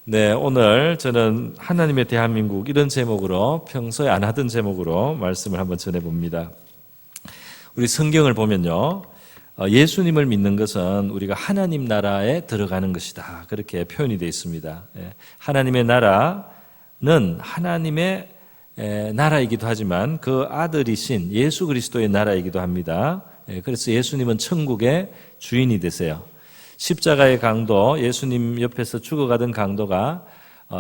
네, 오늘 저는 하나님의 대한민국 이런 제목으로 평소에 안 하던 제목으로 말씀을 한번 전해봅니다. 우리 성경을 보면요, 예수님을 믿는 것은 우리가 하나님 나라에 들어가는 것이다, 그렇게 표현이 되어 있습니다. 하나님의 나라는 하나님의 나라이기도 하지만 그 아들이신 예수 그리스도의 나라이기도 합니다. 그래서 예수님은 천국의 주인이 되세요. 십자가의 강도, 예수님 옆에서 죽어가던 강도가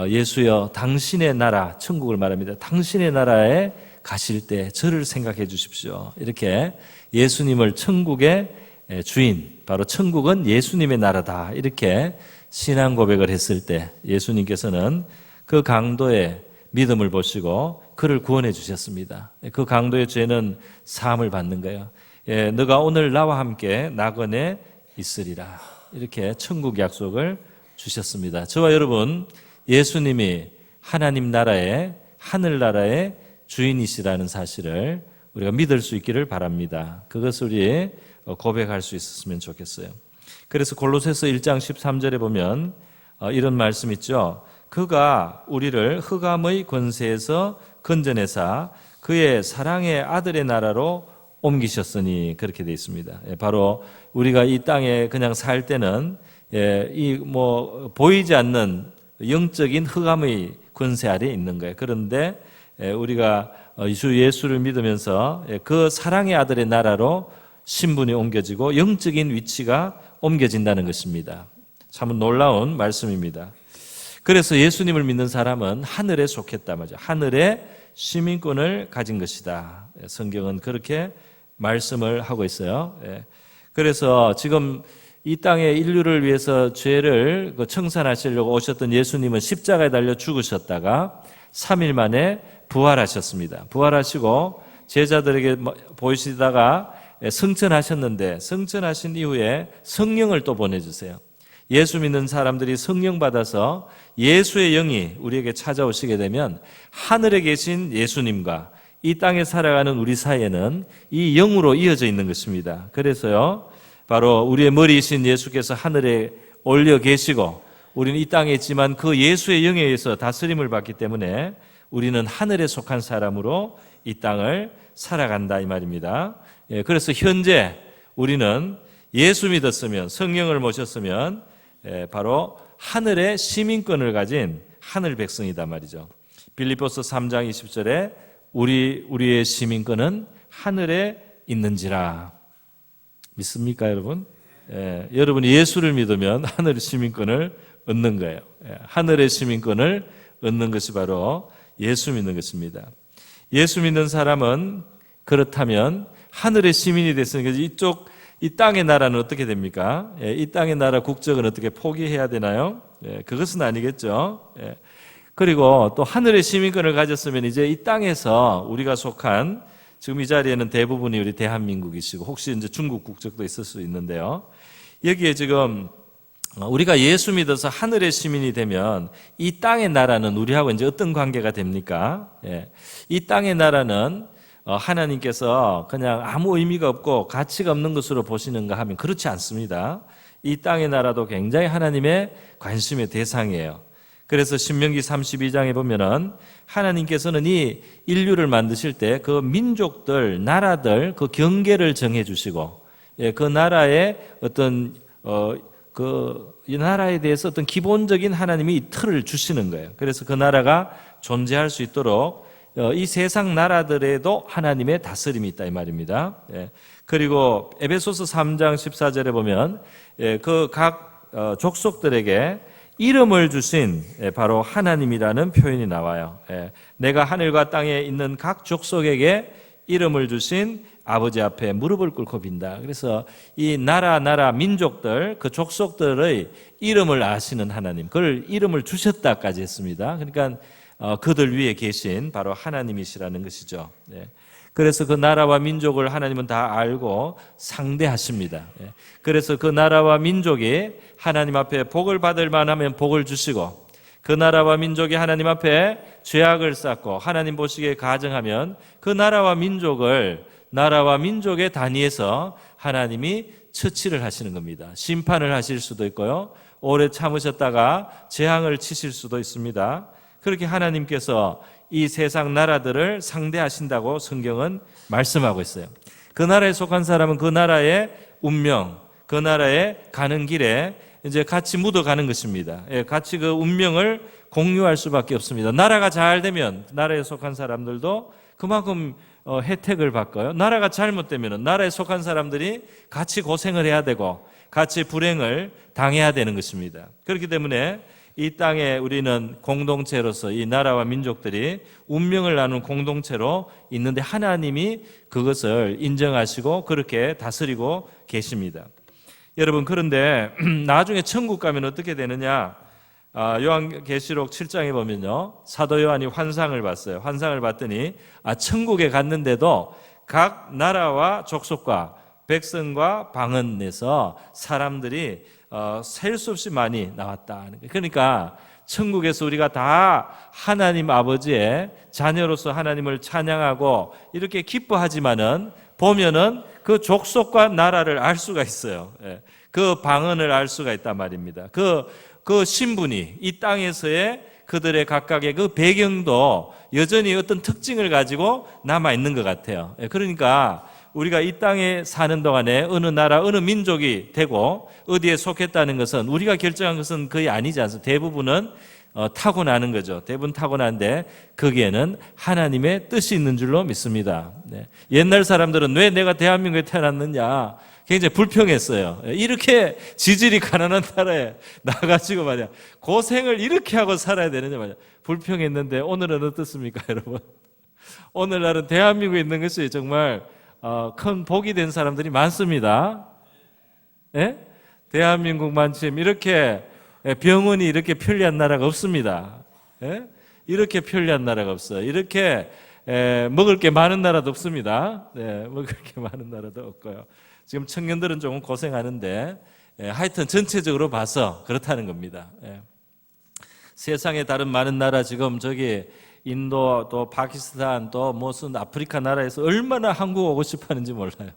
예수여 당신의 나라, 천국을 말합니다. 당신의 나라에 가실 때 저를 생각해 주십시오. 이렇게 예수님을 천국의 주인, 바로 천국은 예수님의 나라다, 이렇게 신앙 고백을 했을 때 예수님께서는 그 강도의 믿음을 보시고 그를 구원해 주셨습니다. 그 강도의 죄는 사함을 받는 거예요. 너가 오늘 나와 함께 낙원에 있으리라, 이렇게 천국 약속을 주셨습니다. 저와 여러분, 예수님이 하나님 나라의, 하늘나라의 주인이시라는 사실을 우리가 믿을 수 있기를 바랍니다. 그것을 우리 고백할 수 있었으면 좋겠어요. 그래서 골로새서 1장 13절에 보면 이런 말씀 있죠. 그가 우리를 흑암의 권세에서 건져내사 그의 사랑의 아들의 나라로 옮기셨으니, 그렇게 되어 있습니다. 바로 우리가 이 땅에 그냥 살 때는 보이지 않는 영적인 흑암의 권세 아래에 있는 거예요. 그런데 우리가 주 예수를 믿으면서 그 사랑의 아들의 나라로 신분이 옮겨지고 영적인 위치가 옮겨진다는 것입니다. 참 놀라운 말씀입니다. 그래서 예수님을 믿는 사람은 하늘에 속했다 말이죠. 하늘의 시민권을 가진 것이다. 성경은 그렇게 말씀을 하고 있어요. 그래서 지금 이 땅의 인류를 위해서 죄를 청산하시려고 오셨던 예수님은 십자가에 달려 죽으셨다가 3일 만에 부활하셨습니다. 부활하시고 제자들에게 보이시다가 승천하셨는데, 승천하신 이후에 성령을 또 보내주세요. 예수 믿는 사람들이 성령 받아서 예수의 영이 우리에게 찾아오시게 되면 하늘에 계신 예수님과 이 땅에 살아가는 우리 사이에는 이 영으로 이어져 있는 것입니다. 그래서요, 바로 우리의 머리이신 예수께서 하늘에 올려 계시고 우리는 이 땅에 있지만 그 예수의 영에 의해서 다스림을 받기 때문에 우리는 하늘에 속한 사람으로 이 땅을 살아간다, 이 말입니다. 그래서 현재 우리는 예수 믿었으면, 성령을 모셨으면 바로 하늘의 시민권을 가진 하늘 백성이다 말이죠. 빌립보서 3장 20절에 우리의 시민권은 하늘에 있는지라. 믿습니까, 여러분? 여러분이 예수를 믿으면 하늘의 시민권을 얻는 거예요. 하늘의 시민권을 얻는 것이 바로 예수 믿는 것입니다. 예수 믿는 사람은 그렇다면 하늘의 시민이 됐으니까 이 땅의 나라는 어떻게 됩니까? 이 땅의 나라 국적은 어떻게 포기해야 되나요? 그것은 아니겠죠. 그리고 또 하늘의 시민권을 가졌으면 이제 이 땅에서 우리가 속한, 지금 이 자리에는 대부분이 우리 대한민국이시고 혹시 이제 중국 국적도 있을 수 있는데요. 여기에 지금 우리가 예수 믿어서 하늘의 시민이 되면 이 땅의 나라는 우리하고 이제 어떤 관계가 됩니까? 이 땅의 나라는 하나님께서 그냥 아무 의미가 없고 가치가 없는 것으로 보시는가 하면 그렇지 않습니다. 이 땅의 나라도 굉장히 하나님의 관심의 대상이에요. 그래서 신명기 32장에 보면은 하나님께서는 이 인류를 만드실 때 그 민족들, 나라들 그 경계를 정해 주시고 그 나라의 어떤 이 나라에 대해서 어떤 기본적인 하나님이 이 틀을 주시는 거예요. 그래서 그 나라가 존재할 수 있도록 이 세상 나라들에도 하나님의 다스림이 있다, 이 말입니다. 그리고 에베소서 3장 14절에 보면 그 각 족속들에게 이름을 주신 바로 하나님이라는 표현이 나와요. 내가 하늘과 땅에 있는 각 족속에게 이름을 주신 아버지 앞에 무릎을 꿇고 빈다. 그래서 이 나라 민족들, 그 족속들의 이름을 아시는 하나님, 그걸 이름을 주셨다까지 했습니다. 그러니까 그들 위에 계신 바로 하나님이시라는 것이죠. 그래서 그 나라와 민족을 하나님은 다 알고 상대하십니다. 그래서 그 나라와 민족이 하나님 앞에 복을 받을 만하면 복을 주시고, 그 나라와 민족이 하나님 앞에 죄악을 쌓고 하나님 보시기에 가증하면 그 나라와 민족의 단위에서 하나님이 처치를 하시는 겁니다. 심판을 하실 수도 있고요, 오래 참으셨다가 재앙을 치실 수도 있습니다. 그렇게 하나님께서 이 세상 나라들을 상대하신다고 성경은 말씀하고 있어요. 그 나라에 속한 사람은 그 나라의 운명, 그 나라에 가는 길에 이제 같이 묻어가는 것입니다. 같이 그 운명을 공유할 수밖에 없습니다. 나라가 잘 되면 나라에 속한 사람들도 그만큼 혜택을 받고요. 나라가 잘못되면 나라에 속한 사람들이 같이 고생을 해야 되고 같이 불행을 당해야 되는 것입니다. 그렇기 때문에 이 땅에 우리는 공동체로서 이 나라와 민족들이 운명을 나눈 공동체로 있는데 하나님이 그것을 인정하시고 그렇게 다스리고 계십니다. 여러분, 그런데 나중에 천국 가면 어떻게 되느냐? 요한계시록 7장에 보면요, 사도 요한이 환상을 봤어요. 환상을 봤더니 천국에 갔는데도 각 나라와 족속과 백성과 방언에서 사람들이 셀 수 없이 많이 나왔다. 그러니까 천국에서 우리가 다 하나님 아버지의 자녀로서 하나님을 찬양하고 이렇게 기뻐하지만은 보면은 그 족속과 나라를 알 수가 있어요. 그 방언을 알 수가 있단 말입니다. 그 신분이 이 땅에서의 그들의 각각의 그 배경도 여전히 어떤 특징을 가지고 남아 있는 것 같아요. 그러니까 우리가 이 땅에 사는 동안에 어느 나라, 어느 민족이 되고 어디에 속했다는 것은 우리가 결정한 것은 거의 아니지 않습니까? 대부분은 타고나는 거죠. 대부분 타고나는데 거기에는 하나님의 뜻이 있는 줄로 믿습니다. 옛날 사람들은 왜 내가 대한민국에 태어났느냐 굉장히 불평했어요. 이렇게 지질이 가난한 나라에 나가지고 말이야 고생을 이렇게 하고 살아야 되느냐 말이야 불평했는데 오늘은 어떻습니까, 여러분? 오늘날은 대한민국에 있는 것이 정말 큰 복이 된 사람들이 많습니다. 예? 대한민국만큼 이렇게 병원이 이렇게 편리한 나라가 없습니다. 예? 이렇게 편리한 나라가 없어요. 이렇게 먹을 게 많은 나라도 없습니다. 먹을 게 많은 나라도 없고요. 지금 청년들은 조금 고생하는데 하여튼 전체적으로 봐서 그렇다는 겁니다. 세상의 다른 많은 나라 지금 저기 인도 또 파키스탄 또 무슨 아프리카 나라에서 얼마나 한국 오고 싶어하는지 몰라요.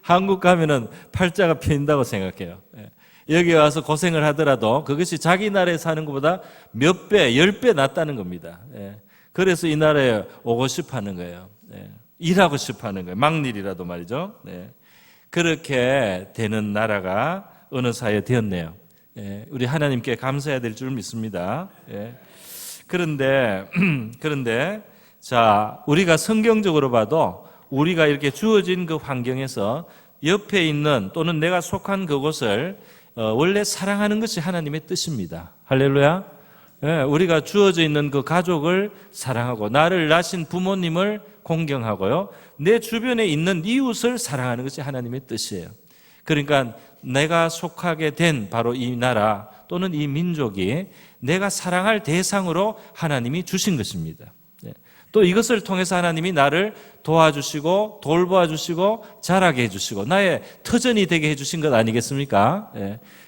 한국 가면은 팔자가 펴인다고 생각해요. 여기 와서 고생을 하더라도 그것이 자기 나라에 사는 것보다 몇 배, 10배 낫다는 겁니다. 그래서 이 나라에 오고 싶어하는 거예요. 일하고 싶어하는 거예요. 막일이라도 말이죠. 그렇게 되는 나라가 어느 사이에 되었네요. 우리 하나님께 감사해야 될 줄 믿습니다. 그런데 자, 우리가 성경적으로 봐도 우리가 이렇게 주어진 그 환경에서 옆에 있는 또는 내가 속한 그곳을 원래 사랑하는 것이 하나님의 뜻입니다. 할렐루야. 우리가 주어져 있는 그 가족을 사랑하고 나를 낳으신 부모님을 공경하고요. 내 주변에 있는 이웃을 사랑하는 것이 하나님의 뜻이에요. 그러니까 내가 속하게 된 바로 이 나라 또는 이 민족이 내가 사랑할 대상으로 하나님이 주신 것입니다. 또 이것을 통해서 하나님이 나를 도와주시고 돌보아 주시고 자라게 해주시고 나의 터전이 되게 해주신 것 아니겠습니까?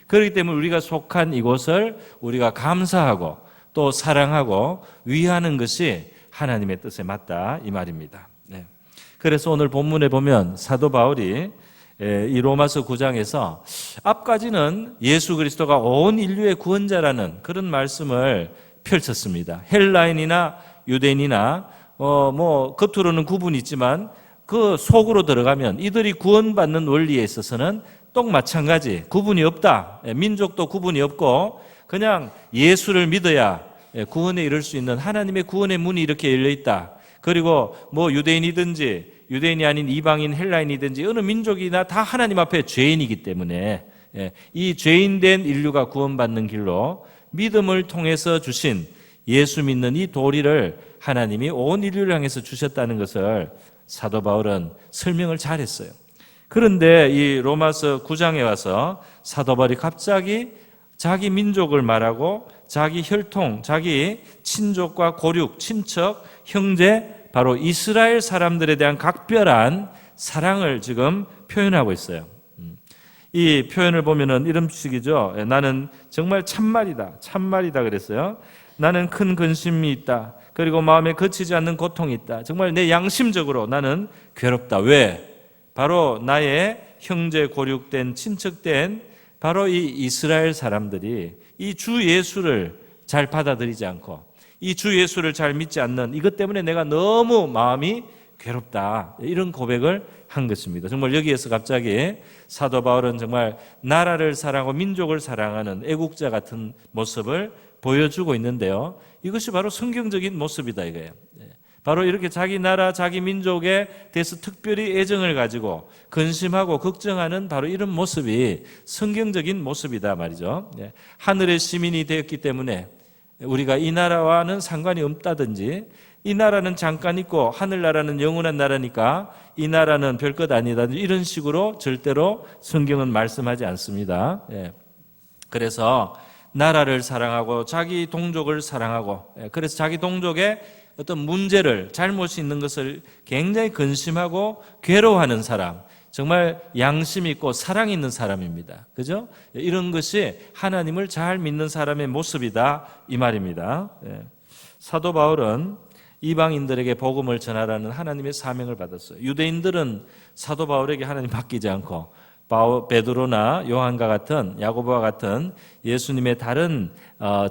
그렇기 때문에 우리가 속한 이곳을 우리가 감사하고 또 사랑하고 위하는 것이 하나님의 뜻에 맞다 이 말입니다. 그래서 오늘 본문에 보면 사도 바울이 이 로마서 9장에서 앞까지는 예수 그리스도가 온 인류의 구원자라는 그런 말씀을 펼쳤습니다. 헬라인이나 유대인이나 뭐 겉으로는 구분이 있지만 그 속으로 들어가면 이들이 구원받는 원리에 있어서는 똑 마찬가지 구분이 없다. 민족도 구분이 없고 그냥 예수를 믿어야 구원에 이를 수 있는 하나님의 구원의 문이 이렇게 열려 있다. 그리고 뭐 유대인이든지 유대인이 아닌 이방인 헬라인이든지 어느 민족이나 다 하나님 앞에 죄인이기 때문에 이 죄인된 인류가 구원받는 길로 믿음을 통해서 주신 예수 믿는 이 도리를 하나님이 온 인류를 향해서 주셨다는 것을 사도 바울은 설명을 잘했어요. 그런데 이 로마서 9장에 와서 사도 바울이 갑자기 자기 민족을 말하고 자기 혈통, 자기 친족과 고륙, 친척, 형제 바로 이스라엘 사람들에 대한 각별한 사랑을 지금 표현하고 있어요. 이 표현을 보면은 이런 식이죠. 나는 정말 참말이다 그랬어요. 나는 큰 근심이 있다. 그리고 마음에 거치지 않는 고통이 있다. 정말 내 양심적으로 나는 괴롭다. 왜? 바로 나의 형제 고륙된 친척된 바로 이 이스라엘 사람들이 이 주 예수를 잘 받아들이지 않고 이 주 예수를 잘 믿지 않는 이것 때문에 내가 너무 마음이 괴롭다, 이런 고백을 한 것입니다. 정말 여기에서 갑자기 사도 바울은 정말 나라를 사랑하고 민족을 사랑하는 애국자 같은 모습을 보여주고 있는데요, 이것이 바로 성경적인 모습이다 이거예요. 바로 이렇게 자기 나라, 자기 민족에 대해서 특별히 애정을 가지고 근심하고 걱정하는 바로 이런 모습이 성경적인 모습이다 말이죠. 하늘의 시민이 되었기 때문에 우리가 이 나라와는 상관이 없다든지, 이 나라는 잠깐 있고 하늘나라는 영원한 나라니까 이 나라는 별것 아니다, 이런 식으로 절대로 성경은 말씀하지 않습니다. 그래서 나라를 사랑하고 자기 동족을 사랑하고, 그래서 자기 동족의 어떤 문제를, 잘못이 있는 것을 굉장히 근심하고 괴로워하는 사람, 정말 양심 있고 사랑 있는 사람입니다. 그죠? 이런 것이 하나님을 잘 믿는 사람의 모습이다 이 말입니다. 사도 바울은 이방인들에게 복음을 전하라는 하나님의 사명을 받았어요. 유대인들은 사도 바울에게 하나님 맡기지 않고 베드로나 요한과 같은, 야고보와 같은 예수님의 다른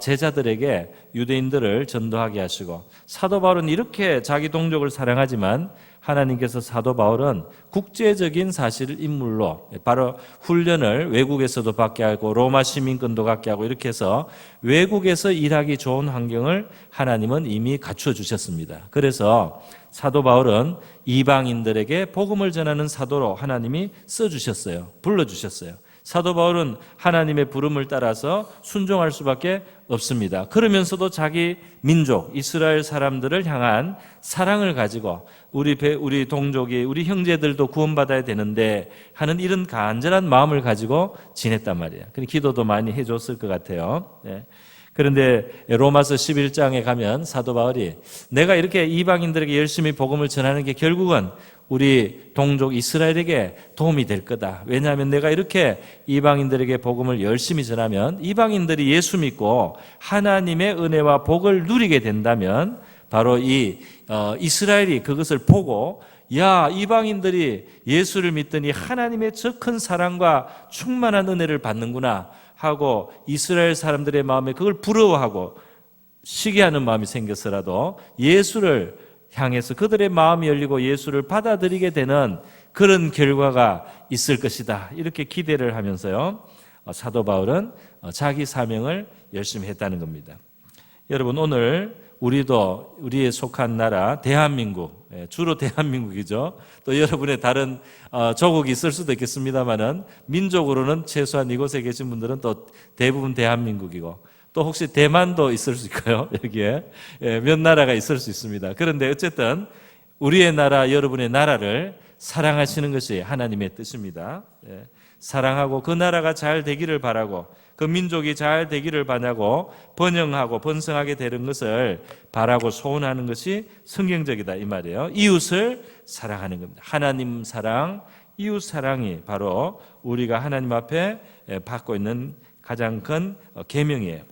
제자들에게 유대인들을 전도하게 하시고, 사도 바울은 이렇게 자기 동족을 사랑하지만 하나님께서 사도 바울은 국제적인 사실 인물로 바로 훈련을 외국에서도 받게 하고 로마 시민권도 갖게 하고, 이렇게 해서 외국에서 일하기 좋은 환경을 하나님은 이미 갖춰 주셨습니다. 그래서 사도 바울은 이방인들에게 복음을 전하는 사도로 하나님이 써주셨어요. 불러주셨어요. 사도 바울은 하나님의 부름을 따라서 순종할 수밖에 없습니다. 그러면서도 자기 민족 이스라엘 사람들을 향한 사랑을 가지고 우리 동족이, 우리 형제들도 구원받아야 되는데 하는 이런 간절한 마음을 가지고 지냈단 말이에요. 기도도 많이 해줬을 것 같아요. 그런데 로마서 11장에 가면 사도 바울이 내가 이렇게 이방인들에게 열심히 복음을 전하는 게 결국은 우리 동족 이스라엘에게 도움이 될 거다. 왜냐하면 내가 이렇게 이방인들에게 복음을 열심히 전하면 이방인들이 예수 믿고 하나님의 은혜와 복을 누리게 된다면 바로 이 이스라엘이 그것을 보고, 야, 이방인들이 예수를 믿더니 하나님의 저 큰 사랑과 충만한 은혜를 받는구나 하고 이스라엘 사람들의 마음에 그걸 부러워하고 시기하는 마음이 생겼어라도 예수를 향해서 그들의 마음이 열리고 예수를 받아들이게 되는 그런 결과가 있을 것이다, 이렇게 기대를 하면서요, 사도 바울은 자기 사명을 열심히 했다는 겁니다. 여러분, 오늘 우리도 우리의 속한 나라 대한민국, 주로 대한민국이죠. 또 여러분의 다른 조국이 있을 수도 있겠습니다만은 민족으로는 최소한 이곳에 계신 분들은 또 대부분 대한민국이고, 또 혹시 대만도 있을 수 있고요. 여기에 몇 나라가 있을 수 있습니다. 그런데 어쨌든 우리의 나라, 여러분의 나라를 사랑하시는 것이 하나님의 뜻입니다. 사랑하고 그 나라가 잘 되기를 바라고 그 민족이 잘 되기를 바라고 번영하고 번성하게 되는 것을 바라고 소원하는 것이 성경적이다 이 말이에요. 이웃을 사랑하는 겁니다. 하나님 사랑, 이웃 사랑이 바로 우리가 하나님 앞에 받고 있는 가장 큰 계명이에요.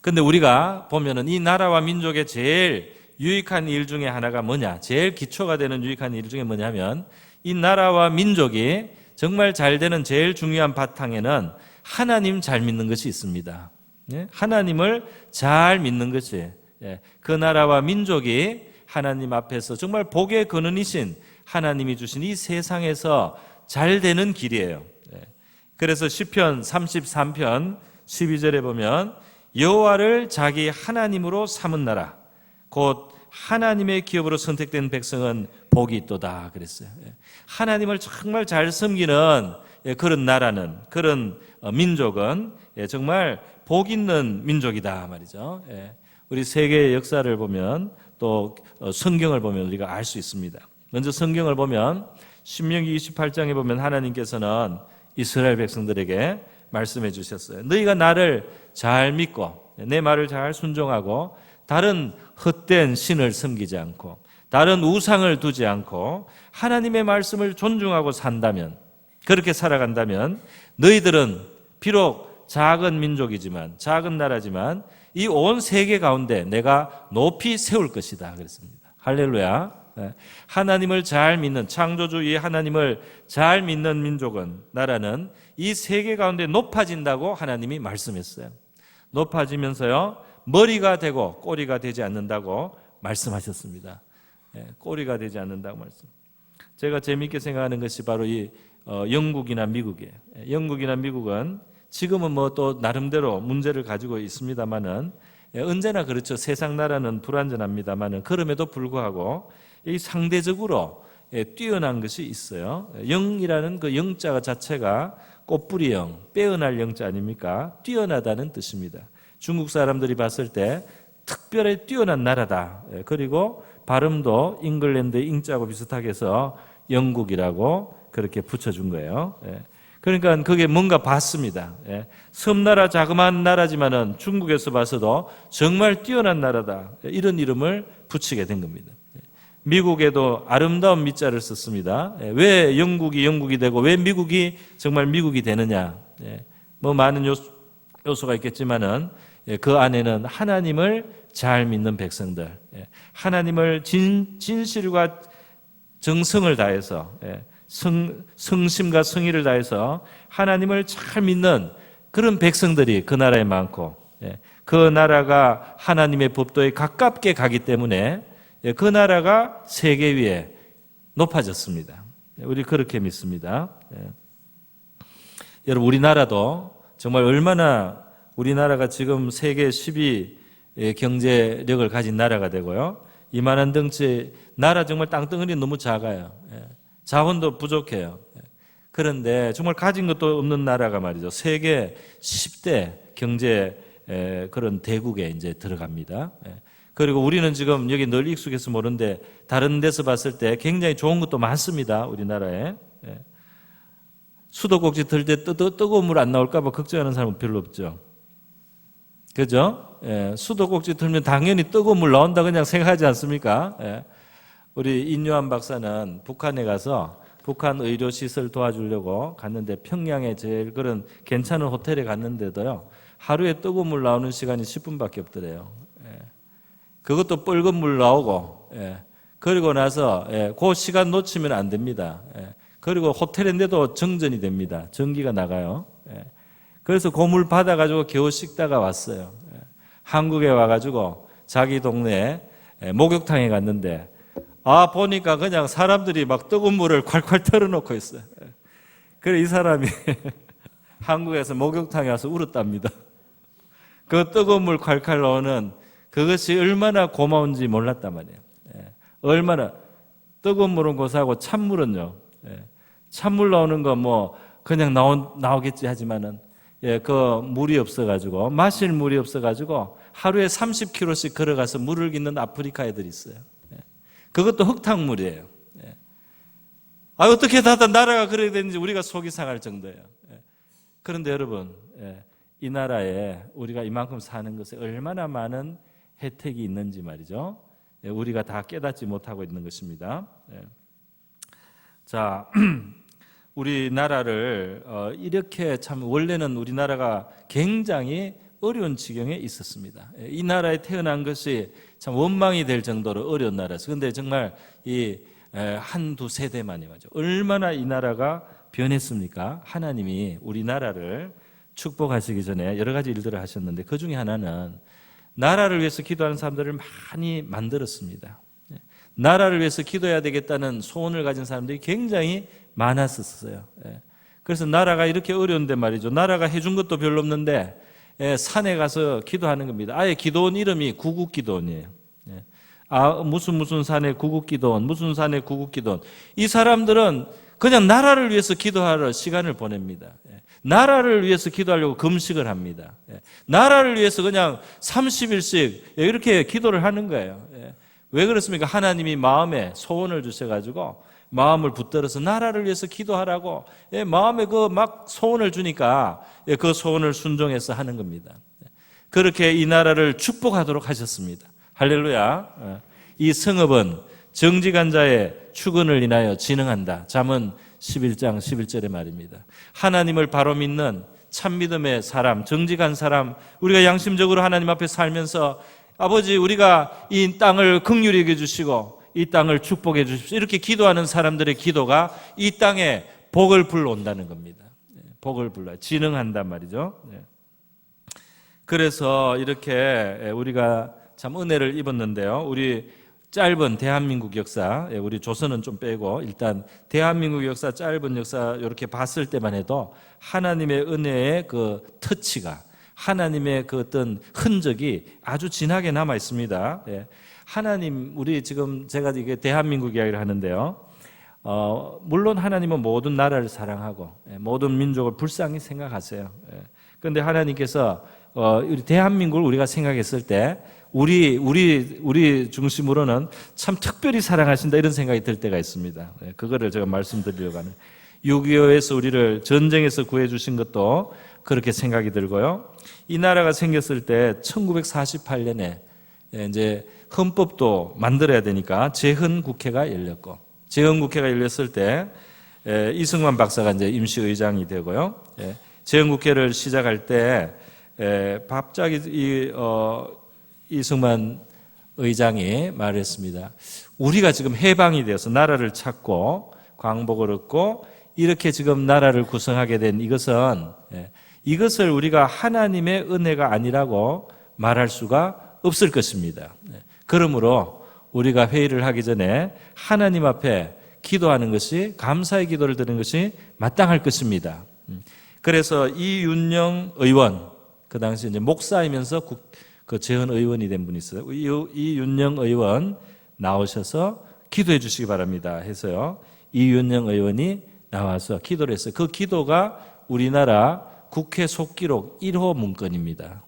근데 우리가 보면은 이 나라와 민족의 제일 유익한 일 중에 하나가 뭐냐? 제일 기초가 되는 유익한 일 중에 뭐냐면 이 나라와 민족이 정말 잘 되는 제일 중요한 바탕에는 하나님 잘 믿는 것이 있습니다. 하나님을 잘 믿는 것이, 그 나라와 민족이 하나님 앞에서 정말 복의 근원이신 하나님이 주신 이 세상에서 잘 되는 길이에요. 그래서 시편 33편 12절에 보면 여호와를 자기 하나님으로 삼은 나라, 곧 하나님의 기업으로 선택된 백성은 복이 있도다 그랬어요. 하나님을 정말 잘 섬기는 그런 나라는, 그런 민족은 정말 복 있는 민족이다 말이죠. 우리 세계의 역사를 보면 또 성경을 보면 우리가 알 수 있습니다. 먼저 성경을 보면 신명기 28장에 보면 하나님께서는 이스라엘 백성들에게 말씀해 주셨어요. 너희가 나를 잘 믿고 내 말을 잘 순종하고 다른 헛된 신을 섬기지 않고 다른 우상을 두지 않고 하나님의 말씀을 존중하고 산다면, 그렇게 살아간다면 너희들은 비록 작은 민족이지만, 작은 나라지만 이 온 세계 가운데 내가 높이 세울 것이다 그랬습니다. 할렐루야. 하나님을 잘 믿는, 창조주의 하나님을 잘 믿는 민족은, 나라는 이 세계 가운데 높아진다고 하나님이 말씀했어요. 높아지면서요, 머리가 되고 꼬리가 되지 않는다고 말씀하셨습니다. 꼬리가 되지 않는다고 말씀. 제가 재미있게 생각하는 것이 바로 이 영국이나 미국이에요. 영국이나 미국은 지금은 뭐 또 나름대로 문제를 가지고 있습니다만은, 언제나 그렇죠. 세상 나라는 불완전합니다만은, 그럼에도 불구하고 이 상대적으로 뛰어난 것이 있어요. 영이라는 그 영자 자체가 꽃뿌리 영, 빼어날 영자 아닙니까? 뛰어나다는 뜻입니다. 중국 사람들이 봤을 때 특별히 뛰어난 나라다. 그리고 발음도 잉글랜드 잉자하고 비슷하게 해서 영국이라고 그렇게 붙여준 거예요. 그러니까 그게 뭔가 봤습니다. 섬나라 자그마한 나라지만은 중국에서 봐서도 정말 뛰어난 나라다. 이런 이름을 붙이게 된 겁니다. 미국에도 아름다운 미자를 썼습니다. 왜 영국이 영국이 되고 왜 미국이 정말 미국이 되느냐? 뭐 많은 요소가 있겠지만은 그 안에는 하나님을 잘 믿는 백성들, 하나님을 진실과 정성을 다해서, 성심과 성의를 다해서 하나님을 잘 믿는 그런 백성들이 그 나라에 많고, 그 나라가 하나님의 법도에 가깝게 가기 때문에 그 나라가 세계 위에 높아졌습니다. 우리 그렇게 믿습니다. 여러분, 우리나라도 정말 얼마나, 우리나라가 지금 세계 10위 경제력을 가진 나라가 되고요, 이만한 덩치 나라, 정말 땅덩어리 너무 작아요. 자원도 부족해요. 그런데 정말 가진 것도 없는 나라가 말이죠, 세계 10대 경제 그런 대국에 이제 들어갑니다. 그리고 우리는 지금 여기 늘 익숙해서 모르는데 다른 데서 봤을 때 굉장히 좋은 것도 많습니다. 우리나라에. 수도꼭지 들 때 뜨거운 물 안 나올까 봐 걱정하는 사람은 별로 없죠. 그죠? 수도꼭지 들면 당연히 뜨거운 물 나온다 그냥 생각하지 않습니까? 우리 인요한 박사는 북한에 가서 북한 의료시설 도와주려고 갔는데, 평양에 제일 그런 괜찮은 호텔에 갔는데도요, 하루에 뜨거운 물 나오는 시간이 10분밖에 없더래요. 그것도 뻘건 물 나오고, 그리고 나서 그 시간 놓치면 안 됩니다. 그리고 호텔인데도 정전이 됩니다. 전기가 나가요. 그래서 그 물 받아가지고 겨우 씻다가 왔어요. 한국에 와가지고 자기 동네에 목욕탕에 갔는데, 보니까 그냥 사람들이 막 뜨거운 물을 콸콸 털어놓고 있어요. 그래 이 사람이 한국에서 목욕탕에 와서 울었답니다. 그 뜨거운 물 콸콸 나오는 그것이 얼마나 고마운지 몰랐단 말이에요. 얼마나, 뜨거운 물은 고사하고 찬물은요, 찬물 나오는 거 뭐 그냥 나오겠지 하지만은, 그 물이 없어가지고, 마실 물이 없어가지고 하루에 30km씩 걸어가서 물을 깃는 아프리카 애들이 있어요. 그것도 흙탕물이에요. 어떻게 다 나라가 그렇게 되는지 우리가 속이 상할 정도예요. 그런데 여러분, 이 나라에 우리가 이만큼 사는 것에 얼마나 많은 혜택이 있는지 말이죠, 우리가 다 깨닫지 못하고 있는 것입니다. 자, 우리나라를 이렇게, 참 원래는 우리나라가 굉장히 어려운 지경에 있었습니다. 이 나라에 태어난 것이 참 원망이 될 정도로 어려운 나라였어요. 그런데 정말 이 한두 세대만이 말이죠, 얼마나 이 나라가 변했습니까? 하나님이 우리나라를 축복하시기 전에 여러 가지 일들을 하셨는데, 그 중에 하나는 나라를 위해서 기도하는 사람들을 많이 만들었습니다. 나라를 위해서 기도해야 되겠다는 소원을 가진 사람들이 굉장히 많았었어요. 그래서 나라가 이렇게 어려운데 말이죠, 나라가 해준 것도 별로 없는데 산에 가서 기도하는 겁니다. 아예 기도원 이름이 구국기도원이에요. 무슨 산의 구국기도원, 무슨 산의 구국기도원. 이 사람들은 그냥 나라를 위해서 기도하러 시간을 보냅니다. 나라를 위해서 기도하려고 금식을 합니다. 나라를 위해서 그냥 30일씩 이렇게 기도를 하는 거예요. 왜 그렇습니까? 하나님이 마음에 소원을 주셔가지고 마음을 붙들어서 나라를 위해서 기도하라고 마음에 그 막 소원을 주니까 그 소원을 순종해서 하는 겁니다. 그렇게 이 나라를 축복하도록 하셨습니다. 할렐루야. 이 성읍은 정직한 자의 축원을 인하여 진흥한다. 잠언 11장 11절의 말입니다. 하나님을 바로 믿는 참믿음의 사람, 정직한 사람, 우리가 양심적으로 하나님 앞에 살면서, 아버지 우리가 이 땅을 긍휼히 여겨 주시고 이 땅을 축복해 주십시오. 이렇게 기도하는 사람들의 기도가 이 땅에 복을 불러온다는 겁니다. 복을 불러요. 진흥한단 말이죠. 그래서 이렇게 우리가 참 은혜를 입었는데요. 우리 짧은 대한민국 역사, 우리 조선은 좀 빼고 일단 대한민국 역사, 짧은 역사 이렇게 봤을 때만 해도 하나님의 은혜의 그 터치가, 하나님의 그 어떤 흔적이 아주 진하게 남아 있습니다. 하나님, 우리 지금 제가 이게 대한민국 이야기를 하는데요. 물론 하나님은 모든 나라를 사랑하고 모든 민족을 불쌍히 생각하세요. 그런데 하나님께서 우리 대한민국을 우리가 생각했을 때 우리 중심으로는 참 특별히 사랑하신다 이런 생각이 들 때가 있습니다. 그거를 제가 말씀드리려고 하는 6.25에서 우리를 전쟁에서 구해주신 것도 그렇게 생각이 들고요. 이 나라가 생겼을 때 1948년에 이제 헌법도 만들어야 되니까 재헌국회가 열렸고 재헌국회가 열렸을 때 이승만 박사가 이제 임시의장이 되고요. 재헌국회를 시작할 때 갑자기 이승만 의장이 말했습니다. 우리가 지금 해방이 되어서 나라를 찾고 광복을 얻고 이렇게 지금 나라를 구성하게 된 이것을 우리가 하나님의 은혜가 아니라고 말할 수가 없을 것입니다. 그러므로 우리가 회의를 하기 전에 하나님 앞에 기도하는 것이, 감사의 기도를 드리는 것이 마땅할 것입니다. 그래서 이윤영 의원, 그 당시 이제 목사이면서 그 재헌 의원이 된 분이 있어요. 이윤영 의원 나오셔서 기도해 주시기 바랍니다 해서요. 이윤영 의원이 나와서 기도를 했어요. 그 기도가 우리나라 국회 속기록 1호 문건입니다.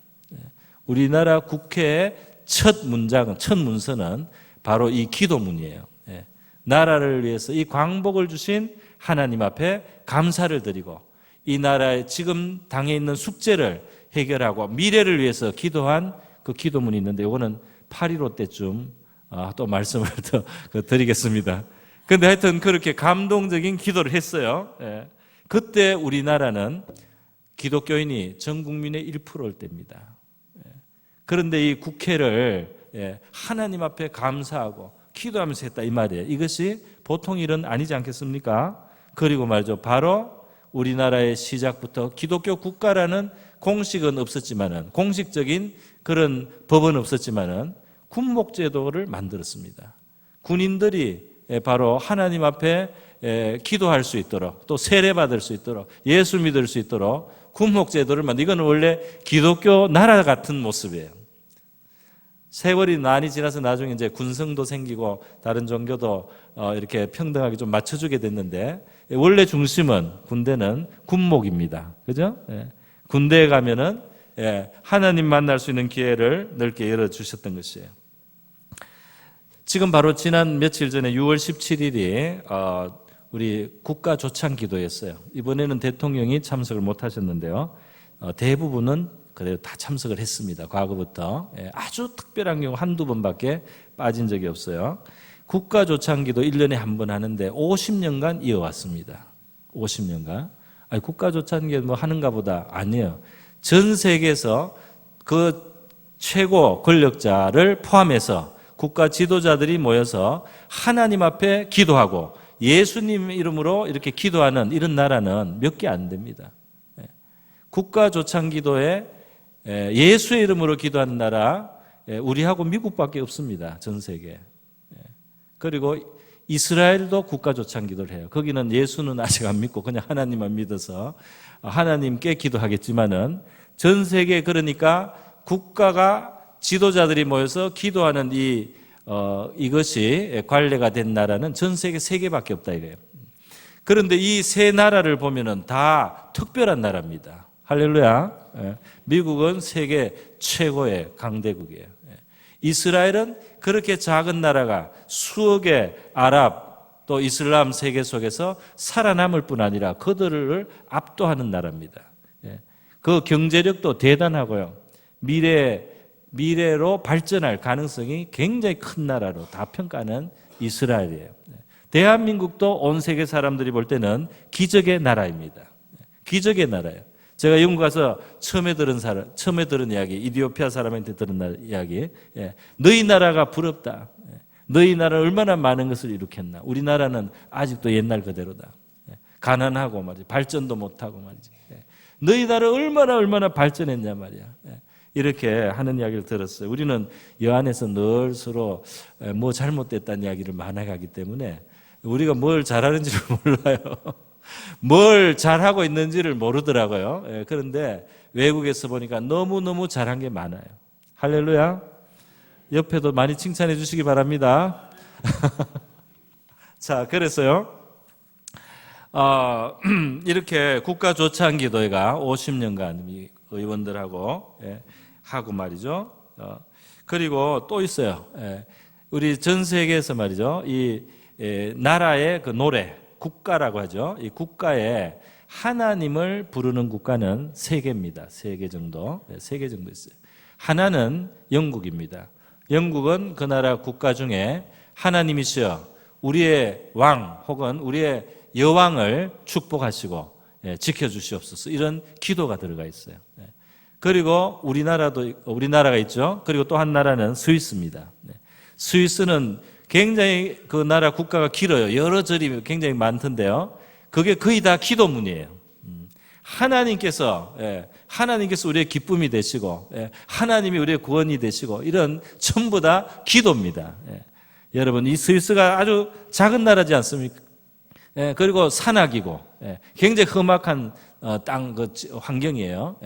우리나라 국회의 첫 문서는 바로 이 기도문이에요. 나라를 위해서 이 광복을 주신 하나님 앞에 감사를 드리고 이 나라에 지금 당해 있는 숙제를 해결하고 미래를 위해서 기도한 그 기도문이 있는데 이거는 8.15 때쯤 또 말씀을 더 드리겠습니다. 그런데 하여튼 그렇게 감동적인 기도를 했어요. 그때 우리나라는 기독교인이 전 국민의 1%일 때입니다. 그런데 이 국회를 하나님 앞에 감사하고 기도하면서 했다 이 말이에요. 이것이 보통 일은 아니지 않겠습니까? 그리고 말이죠. 바로 우리나라의 시작부터 기독교 국가라는 공식은 없었지만은, 공식적인 그런 법은 없었지만은 군목제도를 만들었습니다. 군인들이 바로 하나님 앞에 기도할 수 있도록, 또 세례받을 수 있도록, 예수 믿을 수 있도록 군목제도를 이거는 원래 기독교 나라 같은 모습이에요. 세월이 많이 지나서 나중에 이제 군성도 생기고 다른 종교도 이렇게 평등하게 좀 맞춰주게 됐는데 원래 중심은, 군대는 군목입니다. 그죠? 군대에 가면은 하나님 만날 수 있는 기회를 넓게 열어주셨던 것이에요. 지금 바로 지난 며칠 전에 6월 17일이 우리 국가 조창 기도였어요. 이번에는 대통령이 참석을 못 하셨는데요. 대부분은 그래도 다 참석을 했습니다. 과거부터. 아주 특별한 경우 한두 번밖에 빠진 적이 없어요. 국가 조창 기도 1년에 한 번 하는데 50년간 이어왔습니다. 50년간. 아니, 국가 조창 기도 뭐 하는가 보다. 아니에요. 전 세계에서 그 최고 권력자를 포함해서 국가 지도자들이 모여서 하나님 앞에 기도하고 예수님 이름으로 이렇게 기도하는 이런 나라는 몇 개 안 됩니다. 국가 조창 기도에 예수의 이름으로 기도하는 나라 우리하고 미국밖에 없습니다. 전 세계. 그리고 이스라엘도 국가 조창 기도를 해요. 거기는 예수는 아직 안 믿고 그냥 하나님만 믿어서 하나님께 기도하겠지만은 전 세계, 그러니까 국가가 지도자들이 모여서 기도하는 이것이 관례가 된 나라는 전 세계 3개밖에 없다 이거예요. 그런데 이 세 나라를 보면은 다 특별한 나라입니다. 할렐루야. 미국은 세계 최고의 강대국이에요. 이스라엘은 그렇게 작은 나라가 수억의 아랍 또 이슬람 세계 속에서 살아남을 뿐 아니라 그들을 압도하는 나라입니다. 그 경제력도 대단하고요. 미래로 발전할 가능성이 굉장히 큰 나라로 다 평가하는 이스라엘이에요. 대한민국도 온 세계 사람들이 볼 때는 기적의 나라입니다. 기적의 나라예요. 제가 영국 가서 처음에 들은 이야기, 이디오피아 사람한테 들은 이야기, 너희 나라가 부럽다. 너희 나라는 얼마나 많은 것을 이룩했나. 우리나라는 아직도 옛날 그대로다. 가난하고 말이지. 발전도 못하고 말이지. 너희 나라 얼마나 발전했냐 말이야. 이렇게 하는 이야기를 들었어요. 우리는 여 안에서 늘 서로 뭐 잘못됐다는 이야기를 많아가기 때문에 우리가 뭘 잘하는지를 몰라요. 뭘 잘하고 있는지를 모르더라고요. 그런데 외국에서 보니까 너무너무 잘한 게 많아요. 할렐루야. 옆에도 많이 칭찬해 주시기 바랍니다. 자, 그래서요. 이렇게 국가조찬기도회가 50년간 의원들하고 하고 말이죠. 그리고 또 있어요. 우리 전 세계에서 말이죠. 이 나라의 그 노래, 국가라고 하죠. 이 국가에 하나님을 부르는 국가는 3개입니다. 3개 정도. 3개 정도 있어요. 하나는 영국입니다. 영국은 그 나라 국가 중에 하나님이시여 우리의 왕 혹은 우리의 여왕을 축복하시고 지켜주시옵소서 이런 기도가 들어가 있어요. 그리고 우리나라가 있죠. 그리고 또 한 나라는 스위스입니다. 스위스는 굉장히 그 나라 국가가 길어요. 여러 절이 굉장히 많던데요. 그게 거의 다 기도문이에요. 하나님께서 우리의 기쁨이 되시고 하나님이 우리의 구원이 되시고 이런 전부 다 기도입니다. 여러분 이 스위스가 아주 작은 나라지 않습니까? 그리고 산악이고 굉장히 험악한 땅 환경이에요.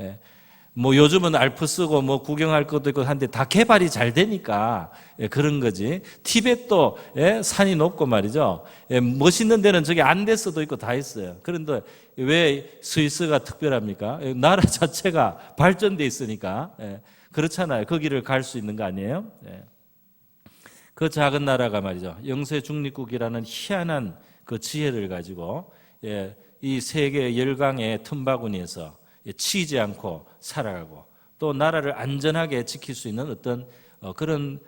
뭐 요즘은 알프스고 뭐 구경할 것도 있고 한데 다 개발이 잘 되니까 그런 거지. 티벳도 산이 높고 말이죠. 멋있는 데는 저기 안데스도 있고 다 있어요. 그런데 왜 스위스가 특별합니까? 나라 자체가 발전돼 있으니까 그렇잖아요. 거기를 갈 수 있는 거 아니에요? 그 작은 나라가 말이죠. 영세 중립국이라는 희한한 그 지혜를 가지고 이 세계 열강의 틈바구니에서 치이지 않고 살아가고 또 나라를 안전하게 지킬 수 있는 어떤 그런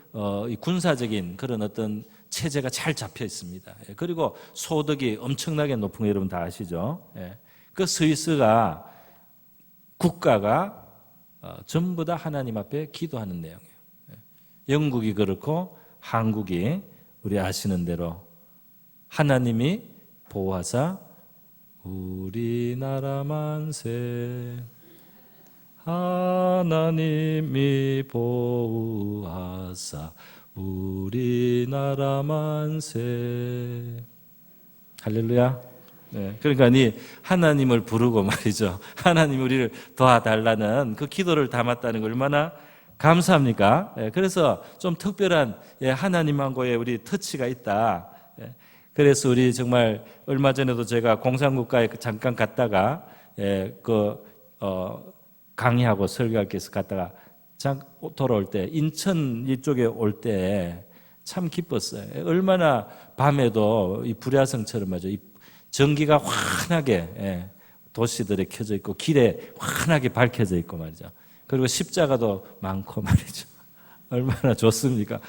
군사적인 그런 어떤 체제가 잘 잡혀 있습니다. 그리고 소득이 엄청나게 높은 거 여러분 다 아시죠? 그 스위스가 국가가 전부 다 하나님 앞에 기도하는 내용이에요. 영국이 그렇고 한국이 우리 아시는 대로 하나님이 보호하사 우리나라 만세 하나님이 보호하사 우리나라 만세 할렐루야. 그러니까 이 하나님을 부르고 말이죠. 하나님 우리를 도와달라는 그 기도를 담았다는 거 얼마나 감사합니까? 그래서 좀 특별한 하나님하고의 우리 터치가 있다. 그래서 우리 정말 얼마 전에도 제가 공산국가에 잠깐 갔다가 강의하고 설교할 게 있어 갔다가 돌아올 때 인천 이쪽에 올 때 참 기뻤어요. 얼마나 밤에도 이 불야성처럼 말이죠. 이 전기가 환하게 도시들에 켜져 있고 길에 환하게 밝혀져 있고 말이죠. 그리고 십자가도 많고 말이죠. 얼마나 좋습니까?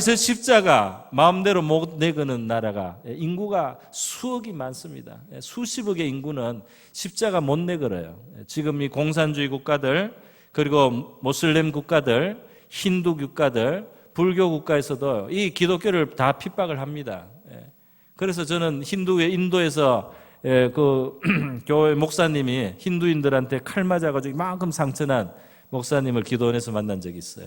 저 십자가 마음대로 못 내거는 나라가 인구가 수억이 많습니다. 수십억의 인구는 십자가 못 내걸어요. 지금 이 공산주의 국가들 그리고 모슬렘 국가들 힌두 국가들 불교 국가에서도 이 기독교를 다 핍박을 합니다. 그래서 저는 인도에서 그 교회 목사님이 힌두인들한테 칼 맞아가지고 이만큼 상처난 목사님을 기도원에서 만난 적이 있어요.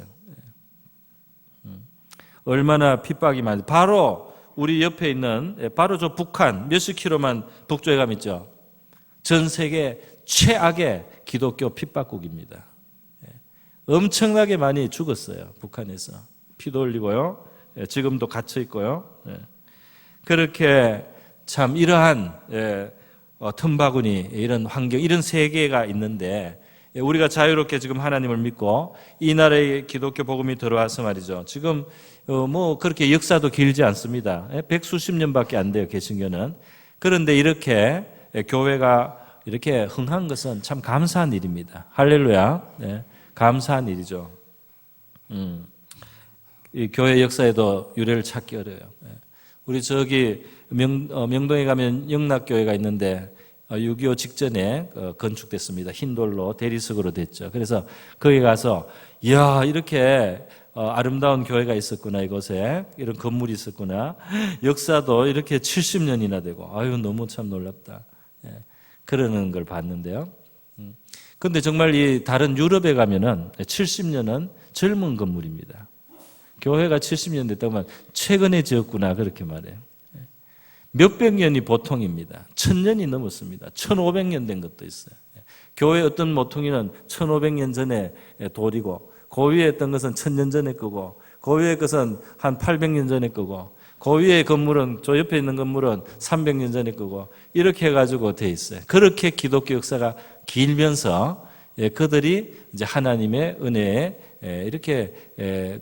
얼마나 핍박이 많은지. 바로 우리 옆에 있는 바로 저 북한 몇십 킬로만 북쪽에 가면 있죠. 전 세계 최악의 기독교 핍박국입니다. 엄청나게 많이 죽었어요. 북한에서 피도 흘리고요. 지금도 갇혀 있고요. 그렇게 참 이러한 틈바구니 이런 환경 이런 세계가 있는데 우리가 자유롭게 지금 하나님을 믿고 이 나라에 기독교 복음이 들어와서 말이죠. 지금 뭐 그렇게 역사도 길지 않습니다. 100수십 년밖에 안 돼요. 개신교는. 그런데 이렇게 교회가 이렇게 흥한 것은 참 감사한 일입니다. 할렐루야. 감사한 일이죠. 이 교회 역사에도 유래를 찾기 어려워요. 우리 저기 명동에 가면 영락교회가 있는데 6.25 직전에 건축됐습니다. 흰 돌로 대리석으로 됐죠. 그래서 거기 가서 이야 이렇게 아름다운 교회가 있었구나, 이곳에 이런 건물이 있었구나, 역사도 이렇게 70년이나 되고, 아유 너무 참 놀랍다, 그러는 걸 봤는데요. 근데 정말 이 다른 유럽에 가면은 70년은 젊은 건물입니다. 교회가 70년 됐다고 하면 최근에 지었구나, 그렇게 말해요. 몇백 년이 보통입니다. 1000년이 넘었습니다. 1500년 된 것도 있어요. 교회 어떤 모퉁이는 1500년 전에 돌이고, 그 위에 있던 것은 1000년 전에 거고, 그 위에 것은 한 800년 전에 거고, 그 위에 건물은, 저 옆에 있는 건물은 300년 전에 거고, 이렇게 해가지고 돼 있어요. 그렇게 기독교 역사가 길면서 그들이 이제 하나님의 은혜에 이렇게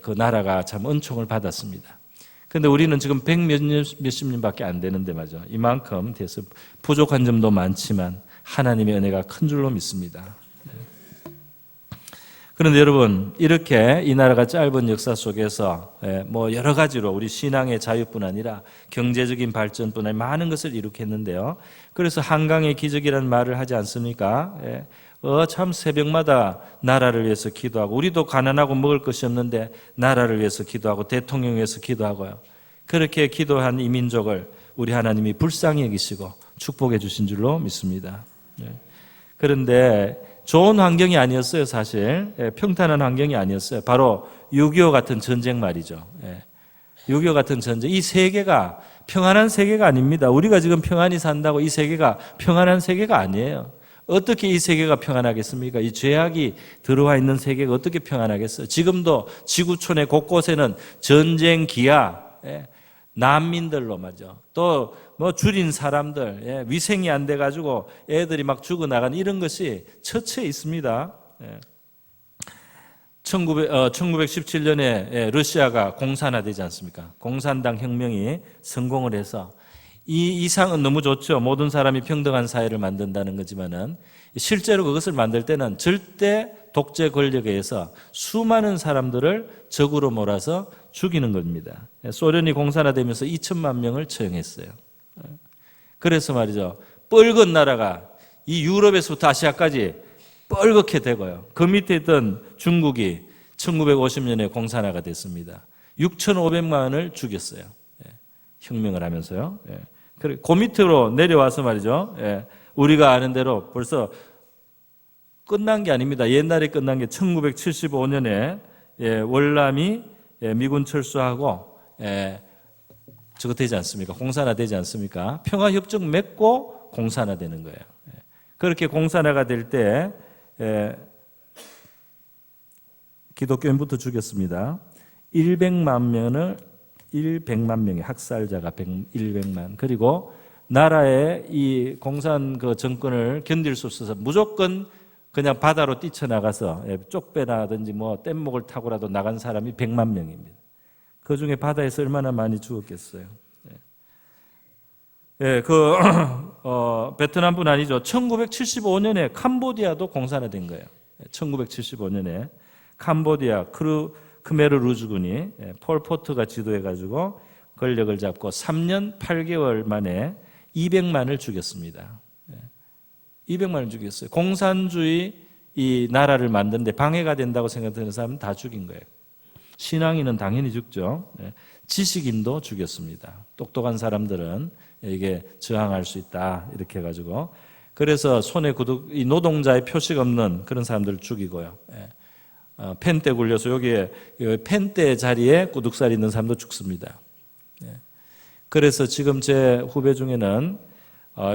그 나라가 참 은총을 받았습니다. 근데 우리는 지금 100몇십 년밖에 안 되는데 말이죠. 이만큼 돼서 부족한 점도 많지만 하나님의 은혜가 큰 줄로 믿습니다. 그런데 여러분, 이렇게 이 나라가 짧은 역사 속에서 뭐 여러 가지로 우리 신앙의 자유뿐 아니라 경제적인 발전뿐 아니라 많은 것을 이룩했는데요. 그래서 한강의 기적이라는 말을 하지 않습니까? 참 새벽마다 나라를 위해서 기도하고, 우리도 가난하고 먹을 것이 없는데 나라를 위해서 기도하고 대통령 위해서 기도하고요. 그렇게 기도한 이 민족을 우리 하나님이 불쌍히 여기시고 축복해 주신 줄로 믿습니다. 그런데 좋은 환경이 아니었어요, 사실. 평탄한 환경이 아니었어요. 바로 6.25 같은 전쟁 말이죠. 6.25 같은 전쟁. 이 세계가 평안한 세계가 아닙니다. 우리가 지금 평안히 산다고 이 세계가 평안한 세계가 아니에요. 어떻게 이 세계가 평안하겠습니까? 이 죄악이 들어와 있는 세계가 어떻게 평안하겠어요? 지금도 지구촌의 곳곳에는 전쟁, 기아, 난민들로 말이죠. 또 뭐 줄인 사람들, 위생이 안 돼가지고 애들이 막 죽어나가는 이런 것이 처처에 있습니다. 1917년에 러시아가 공산화되지 않습니까? 공산당 혁명이 성공을 해서, 이 이상은 너무 좋죠. 모든 사람이 평등한 사회를 만든다는 거지만은 실제로 그것을 만들 때는 절대 독재 권력에 의해서 수많은 사람들을 적으로 몰아서 죽이는 겁니다. 소련이 공산화되면서 2천만 명을 처형했어요. 그래서 말이죠, 뻘건 나라가 이 유럽에서부터 아시아까지 뻘겋게 되고요. 그 밑에 있던 중국이 1950년에 공산화가 됐습니다. 6,500만을 죽였어요. 혁명을 하면서요. 그 밑으로 내려와서 말이죠, 우리가 아는 대로 벌써 끝난 게 아닙니다. 옛날에 끝난 게 1975년에 월남이 미군 철수하고 저거 되지 않습니까? 공산화 되지 않습니까? 평화협정 맺고 공산화 되는 거예요. 그렇게 공산화가 될 때 기독교인부터 죽였습니다. 100만 명의 학살자가 100만. 그리고 나라의 이 공산 그 정권을 견딜 수 없어서 무조건 그냥 바다로 뛰쳐나가서 쪽배나든지 뭐 뗏목을 타고라도 나간 사람이 100만 명입니다. 그 중에 바다에서 얼마나 많이 죽었겠어요. 베트남뿐 아니죠. 1975년에 캄보디아도 공산화된 거예요. 1975년에 캄보디아 크메르 루즈군이 폴포트가 지도해가지고 권력을 잡고 3년 8개월 만에 200만을 죽였습니다. 200만을 죽였어요. 공산주의 이 나라를 만드는데 방해가 된다고 생각하는 사람은 다 죽인 거예요. 신앙인은 당연히 죽죠. 지식인도 죽였습니다. 똑똑한 사람들은 이게 저항할 수 있다 이렇게 해가지고, 그래서 손에 이 노동자의 표시가 없는 그런 사람들을 죽이고요. 펜대 굴려서 여기에 펜대 자리에 구둑살 있는 사람도 죽습니다. 그래서 지금 제 후배 중에는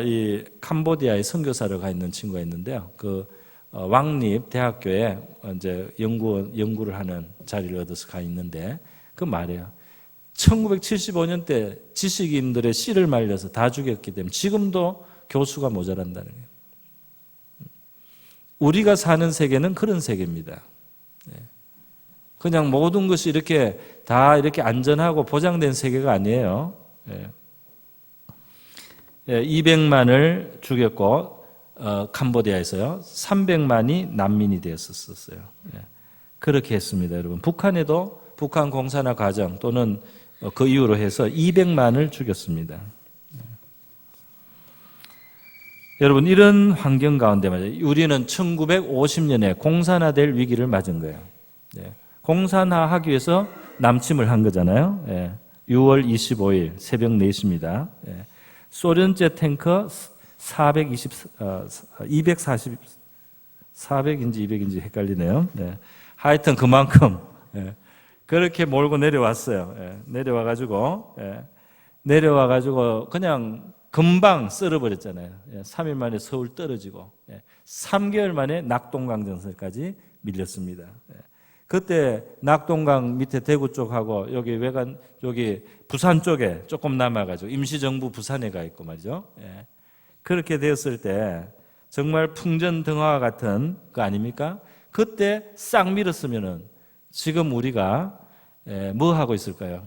이 캄보디아에 선교사로 가 있는 친구가 있는데요. 그 왕립 대학교에 이제 연구를 하는 자리를 얻어서 가 있는데, 그 말이에요. 1975년 때 지식인들의 씨를 말려서 다 죽였기 때문에 지금도 교수가 모자란다는 거예요. 우리가 사는 세계는 그런 세계입니다. 그냥 모든 것이 이렇게 다 이렇게 안전하고 보장된 세계가 아니에요. 200만을 죽였고 캄보디아에서요 300만이 난민이 되었었어요. 그렇게 했습니다, 여러분. 북한에도 북한 공산화 과정 또는 그 이후로 해서 200만을 죽였습니다. 여러분, 이런 환경 가운데 말이에요. 우리는 1950년에 공산화될 위기를 맞은 거예요. 공산화하기 위해서 남침을 한 거잖아요. 6월 25일 새벽 4시입니다. 소련제 탱커 240, 400인지 200인지 헷갈리네요. 하여튼 그만큼 그렇게 몰고 내려왔어요. 내려와가지고 그냥 금방 쓸어버렸잖아요. 3일 만에 서울 떨어지고 3개월 만에 낙동강전선까지 밀렸습니다. 그때 낙동강 밑에 대구 쪽하고 여기 외관 여기 부산 쪽에 조금 남아가지고 임시정부 부산에 가 있고 말이죠. 그렇게 되었을 때 정말 풍전등화와 같은 거 아닙니까? 그때 싹 밀었으면은 지금 우리가 뭐 하고 있을까요?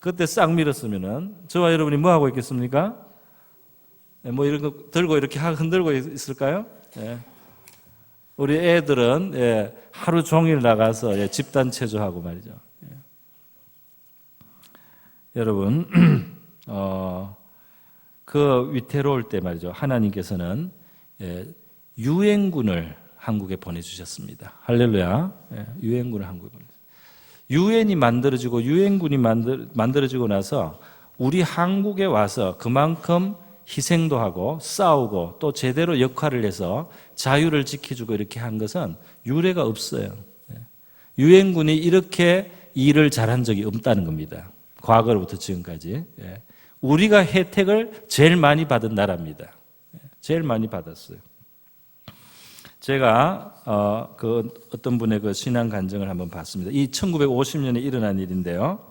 그때 싹 밀었으면은 저와 여러분이 뭐 하고 있겠습니까? 뭐 이런 거 들고 이렇게 흔들고 있을까요? 우리 애들은 하루 종일 나가서 집단 체조하고 말이죠. 여러분, 그 위태로울 때 말이죠. 하나님께서는 유엔군을 한국에 보내주셨습니다. 할렐루야. 유엔군을 한국에 보내주셨습니다. 유엔이 만들어지고 유엔군이 만들어지고 나서 우리 한국에 와서 그만큼 희생도 하고 싸우고 또 제대로 역할을 해서 자유를 지켜주고 이렇게 한 것은 유례가 없어요. 유엔군이 이렇게 일을 잘한 적이 없다는 겁니다. 과거로부터 지금까지. 우리가 혜택을 제일 많이 받은 나라입니다. 제일 많이 받았어요. 제가 어떤 분의 그 신앙 간증을 한번 봤습니다. 이 1950년에 일어난 일인데요.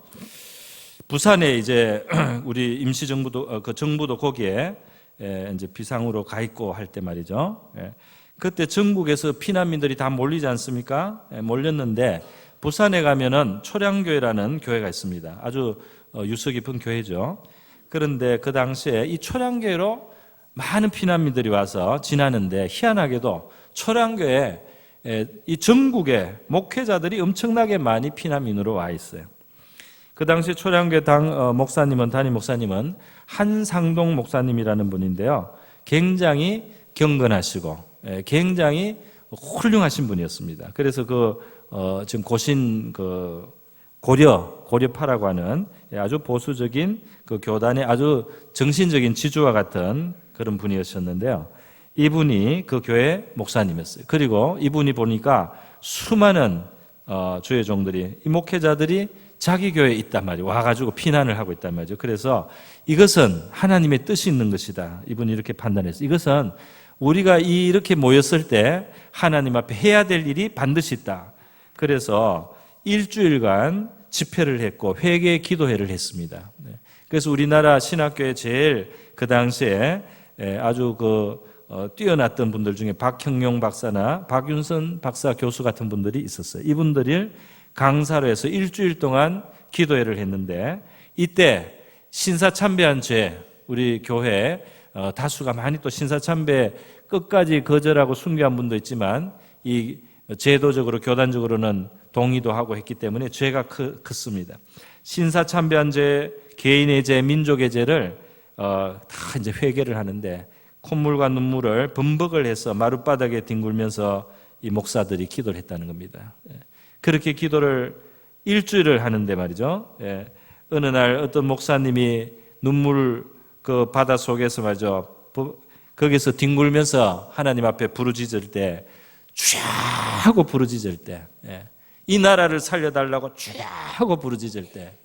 부산에 이제 우리 임시정부도 정부도 거기에 이제 비상으로 가 있고 할 때 말이죠. 그때 전국에서 피난민들이 다 몰리지 않습니까? 몰렸는데 부산에 가면은 초량교회라는 교회가 있습니다. 아주 유서 깊은 교회죠. 그런데 그 당시에 이 초량교회로 많은 피난민들이 와서 지나는데 희한하게도 초량교회 이 전국에 목회자들이 엄청나게 많이 피난민으로 와 있어요. 그 당시 초량교회 담임 목사님은 한상동 목사님이라는 분인데요. 굉장히 경건하시고 굉장히 훌륭하신 분이었습니다. 그래서 지금 고신 고려파라고 하는 아주 보수적인 그 교단의 아주 정신적인 지주와 같은 그런 분이었는데요. 이분이 그 교회 목사님이었어요. 그리고 이분이 보니까 수많은 주의 종들이 이 목회자들이 자기 교회에 있단 말이에요. 와가지고 피난을 하고 있단 말이죠. 그래서 이것은 하나님의 뜻이 있는 것이다. 이분이 이렇게 판단했어요. 이것은 우리가 이렇게 모였을 때 하나님 앞에 해야 될 일이 반드시 있다. 그래서 일주일간 집회를 했고 회개 기도회를 했습니다. 그래서 우리나라 신학교에 제일 그 당시에 아주 뛰어났던 분들 중에 박형용 박사나 박윤선 박사 교수 같은 분들이 있었어요. 이분들을 강사로 해서 일주일 동안 기도회를 했는데 이때 신사참배한 죄 우리 교회 다수가 많이 또 신사참배 끝까지 거절하고 순교한 분도 있지만 이 제도적으로 교단적으로는 동의도 하고 했기 때문에 죄가 컸습니다. 신사참배한 죄, 개인의 죄, 민족의 죄를 다 이제 회개를 하는데 콧물과 눈물을 범벅을 해서 마룻바닥에 뒹굴면서 이 목사들이 기도를 했다는 겁니다. 그렇게 기도를 일주일을 하는데 말이죠. 어느 날 어떤 목사님이 눈물 그 바다 속에서 말이죠. 거기서 뒹굴면서 하나님 앞에 부르짖을 때 쥐야 하고 부르짖을 때 이 나라를 살려달라고 쥐야 하고 부르짖을 때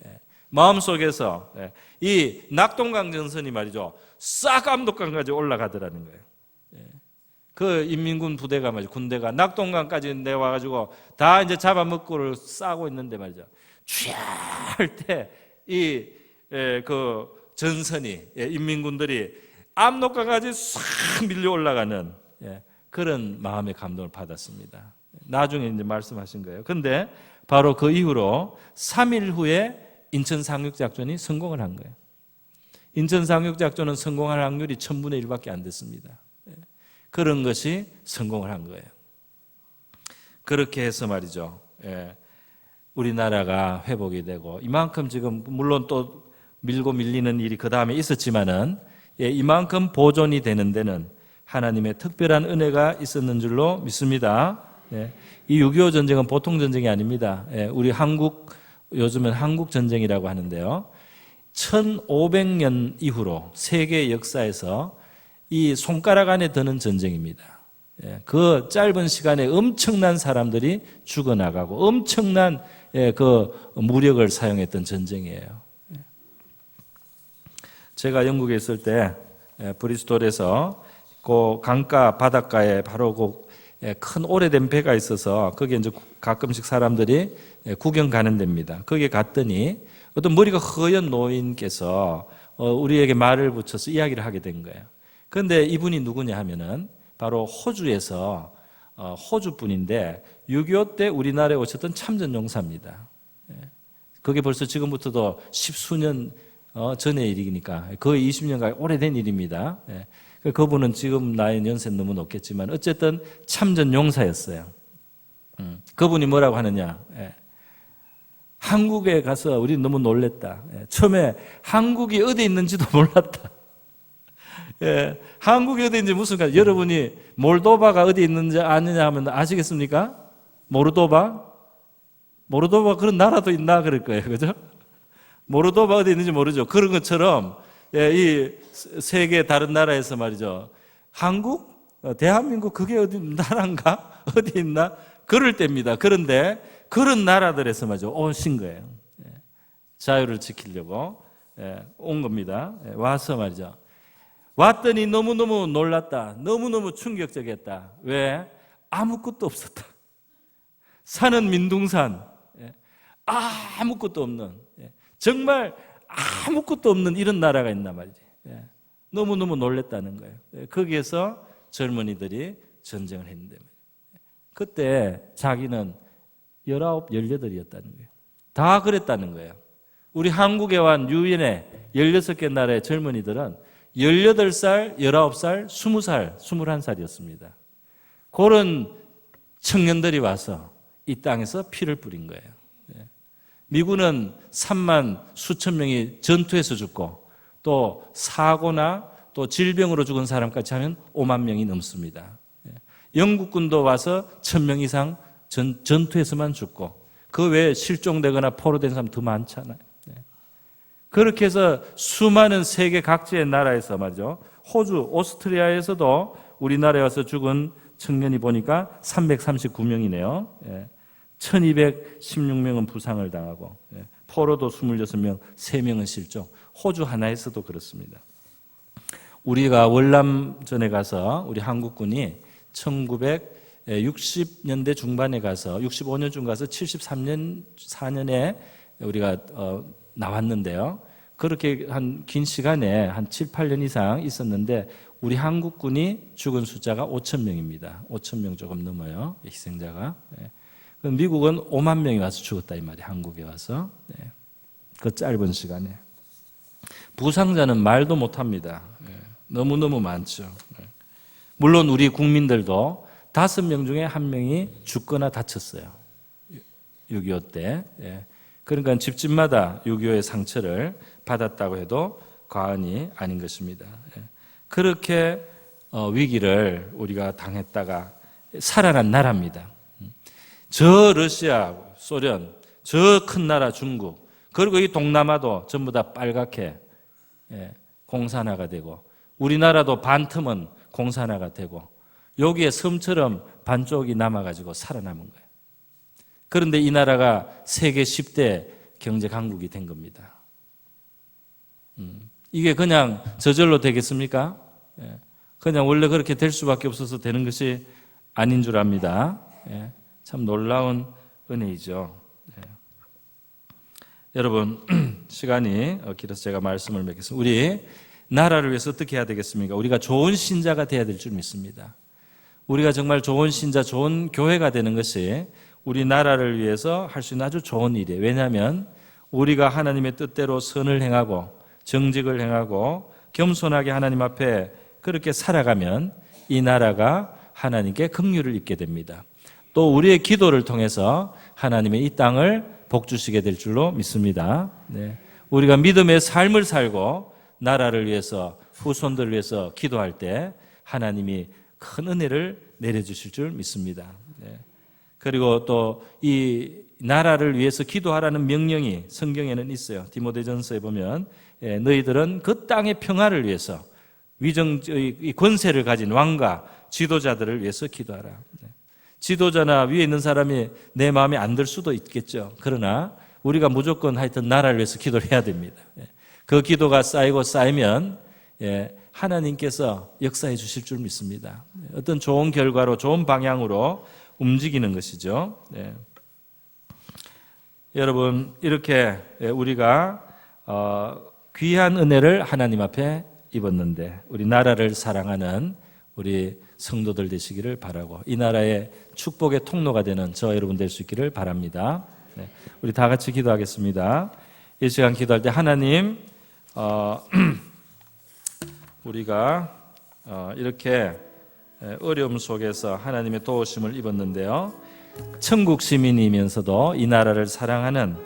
마음속에서 이 낙동강 전선이 말이죠. 싹 압록강까지 올라가더라는 거예요. 그 인민군 부대가 말이죠. 군대가 낙동강까지 내와가지고 다 이제 잡아먹고를 싸고 있는데 말이죠. 쥐야 할 때 이 그 전선이 인민군들이 압록강까지 싹 밀려 올라가는 그런 마음의 감동을 받았습니다. 나중에 이제 말씀하신 거예요. 그런데 바로 그 이후로 3일 후에 인천 상륙작전이 성공을 한 거예요. 인천 상륙작전은 성공할 확률이 1000분의 1밖에 안 됐습니다. 그런 것이 성공을 한 거예요. 그렇게 해서 말이죠. 우리나라가 회복이 되고 이만큼 지금 물론 또 밀고 밀리는 일이 그 다음에 있었지만은 이만큼 보존이 되는 데는 하나님의 특별한 은혜가 있었는 줄로 믿습니다. 예. 이 6.25 전쟁은 보통 전쟁이 아닙니다. 예. 우리 한국, 요즘은 한국 전쟁이라고 하는데요. 1500년 이후로 세계 역사에서 이 손가락 안에 드는 전쟁입니다. 예. 그 짧은 시간에 엄청난 사람들이 죽어나가고 엄청난 그 무력을 사용했던 전쟁이에요. 제가 영국에 있을 때 브리스톨에서 그 강가 바닷가에 바로 그 큰 오래된 배가 있어서 거기에 이제 가끔씩 사람들이 구경 가는 데입니다. 거기에 갔더니 어떤 머리가 허연 노인께서 우리에게 말을 붙여서 이야기를 하게 된 거예요. 그런데 이분이 누구냐 하면은 바로 호주에서 호주 분인데 6.25 때 우리나라에 오셨던 참전용사입니다. 그게 벌써 지금부터도 십수년 전의 일이니까 거의 20년간 오래된 일입니다. 그분은 지금 나이 연세는 너무 높겠지만 어쨌든 참전용사였어요. 그분이 뭐라고 하느냐. 한국에 가서 우리 너무 놀랬다. 처음에 한국이 어디 있는지도 몰랐다. 한국이 어디 있는지 무슨 말? 여러분이 몰도바가 어디 있는지 아느냐 하면 아시겠습니까? 모르도바 그런 나라도 있나 그럴 거예요, 그죠? 모르도바 어디 있는지 모르죠. 그런 것처럼 이 세계 다른 나라에서 말이죠. 한국, 대한민국 그게 어디 나라인가? 어디 있나? 그럴 때입니다. 그런데 그런 나라들에서 말이죠 오신 거예요. 자유를 지키려고 온 겁니다. 와서 말이죠. 왔더니 너무너무 놀랐다. 너무너무 충격적이었다. 왜? 아무것도 없었다. 산은 민둥산. 아무것도 없는. 정말 아무것도 없는 이런 나라가 있나 말이지. 너무너무 놀랬다는 거예요. 거기에서 젊은이들이 전쟁을 했는데 그때 자기는 19, 18이었다는 거예요. 다 그랬다는 거예요. 우리 한국에 온 유엔의 16개 나라의 젊은이들은 18살, 19살, 20살, 21살이었습니다. 그런 청년들이 와서 이 땅에서 피를 뿌린 거예요. 미군은 3만 수천 명이 전투에서 죽고 또 사고나 또 질병으로 죽은 사람까지 하면 5만 명이 넘습니다. 영국군도 와서 1000명 이상 전투에서만 죽고 그 외에 실종되거나 포로된 사람 더 많잖아요. 그렇게 해서 수많은 세계 각지의 나라에서 말이죠. 호주, 오스트리아에서도 우리나라에 와서 죽은 청년이 보니까 339명이네요. 1216명은 부상을 당하고 포로도 26명, 3명은 실종. 호주 하나에서도 그렇습니다. 우리가 월남전에 가서 우리 한국군이 1960년대 중반에 가서 65년쯤 가서 73년, 4년에 우리가 나왔는데요. 그렇게 한 긴 시간에 한 7, 8년 이상 있었는데 우리 한국군이 죽은 숫자가 5,000명입니다. 5,000명 조금 넘어요. 희생자가. 미국은 5만 명이 와서 죽었다 이 말이에요. 한국에 와서. 그 짧은 시간에. 부상자는 말도 못합니다. 너무너무 많죠. 물론 우리 국민들도 5명 중에 1명이 죽거나 다쳤어요. 6.25 때. 그러니까 집집마다 6.25의 상처를 받았다고 해도 과언이 아닌 것입니다. 그렇게 위기를 우리가 당했다가 살아난 나라입니다. 저 러시아, 소련, 저 큰 나라 중국, 그리고 이 동남아도 전부 다 빨갛게 공산화가 되고 우리나라도 반틈은 공산화가 되고 여기에 섬처럼 반쪽이 남아가지고 살아남은 거예요. 그런데 이 나라가 세계 10대 경제 강국이 된 겁니다. 이게 그냥 저절로 되겠습니까? 그냥 원래 그렇게 될 수밖에 없어서 되는 것이 아닌 줄 압니다. 참 놀라운 은혜이죠. 여러분 시간이 길어서 제가 말씀을 맺겠습니다. 우리 나라를 위해서 어떻게 해야 되겠습니까? 우리가 좋은 신자가 되어야 될 줄 믿습니다. 우리가 정말 좋은 신자, 좋은 교회가 되는 것이 우리 나라를 위해서 할 수 있는 아주 좋은 일이에요. 왜냐하면 우리가 하나님의 뜻대로 선을 행하고 정직을 행하고 겸손하게 하나님 앞에 그렇게 살아가면 이 나라가 하나님께 긍휼을 입게 됩니다. 또 우리의 기도를 통해서 하나님의 이 땅을 복주시게 될 줄로 믿습니다. 우리가 믿음의 삶을 살고 나라를 위해서 후손들을 위해서 기도할 때 하나님이 큰 은혜를 내려주실 줄 믿습니다. 그리고 또 이 나라를 위해서 기도하라는 명령이 성경에는 있어요. 디모데전서에 보면 너희들은 그 땅의 평화를 위해서 위정의 권세를 가진 왕과 지도자들을 위해서 기도하라. 지도자나 위에 있는 사람이 내 마음에 안 들 수도 있겠죠. 그러나 우리가 무조건 하여튼 나라를 위해서 기도를 해야 됩니다. 그 기도가 쌓이고 쌓이면 하나님께서 역사해 주실 줄 믿습니다. 어떤 좋은 결과로 좋은 방향으로 움직이는 것이죠. 여러분, 이렇게 우리가 귀한 은혜를 하나님 앞에 입었는데 우리 나라를 사랑하는 우리 성도들 되시기를 바라고 이 나라의 축복의 통로가 되는 저 여러분 될 수 있기를 바랍니다. 우리 다 같이 기도하겠습니다. 이 시간 기도할 때 하나님, 우리가 이렇게 어려움 속에서 하나님의 도우심을 입었는데요. 천국 시민이면서도 이 나라를 사랑하는